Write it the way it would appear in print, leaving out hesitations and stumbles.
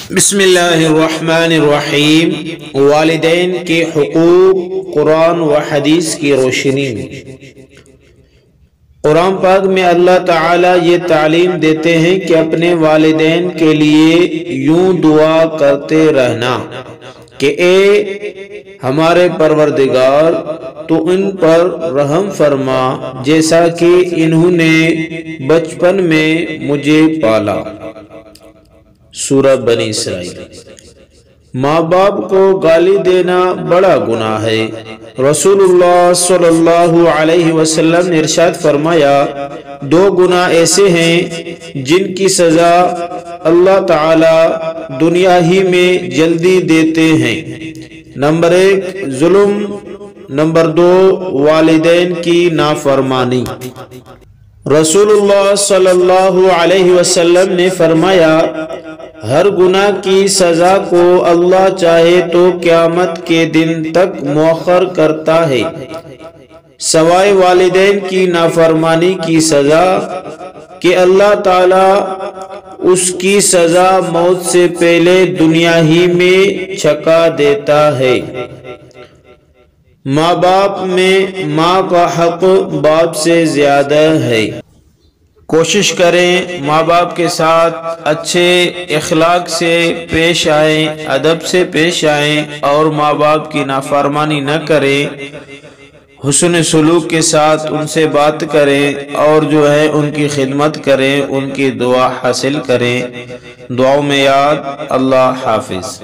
بسم اللہ الرحمن الرحیم۔ والدین کے حقوق قرآن و حدیث کی روشنی میں قرآن پاک میں اللہ تعالیٰ یہ تعلیم دیتے ہیں کہ اپنے والدین کے لیے یوں دعا کرتے رہنا کہ اے ہمارے پروردگار تو ان پر رحم فرما جیسا کہ انہوں نے بچپن میں مجھے پالا۔ سورہ بنی اسرائیل۔ ماں باپ کو گالی دینا بڑا گناہ ہے۔ رسول اللہ صلی اللہ علیہ وسلم نے ارشاد فرمایا، دو گناہ ایسے ہیں جن کی سزا اللہ تعالی دنیا ہی میں جلدی دیتے ہیں۔ نمبر 1 ظلم، نمبر 2 والدین کی نافرمانی۔ رسول اللہ صلی اللہ علیہ وسلم نے فرمایا، ہر گناہ کی سزا کو اللہ چاہے تو قیامت کے دن تک مؤخر کرتا ہے، سوائے والدین کی نافرمانی کی سزا کہ اللہ تعالی اس کی سزا موت سے پہلے دنیا ہی میں چھکا دیتا ہے۔ ماں باپ میں ماں کا حق باپ سے زیادہ ہے۔ کوشش کریں ماں باپ کے ساتھ اچھے اخلاق سے پیش آئیں، ادب سے پیش آئیں اور ماں باپ کی نافرمانی نہ کریں، حسن سلوک کے ساتھ ان سے بات کریں اور جو ہے ان کی خدمت کریں، ان کی دعا حاصل کریں۔ دعاؤں میں یاد۔ اللہ حافظ۔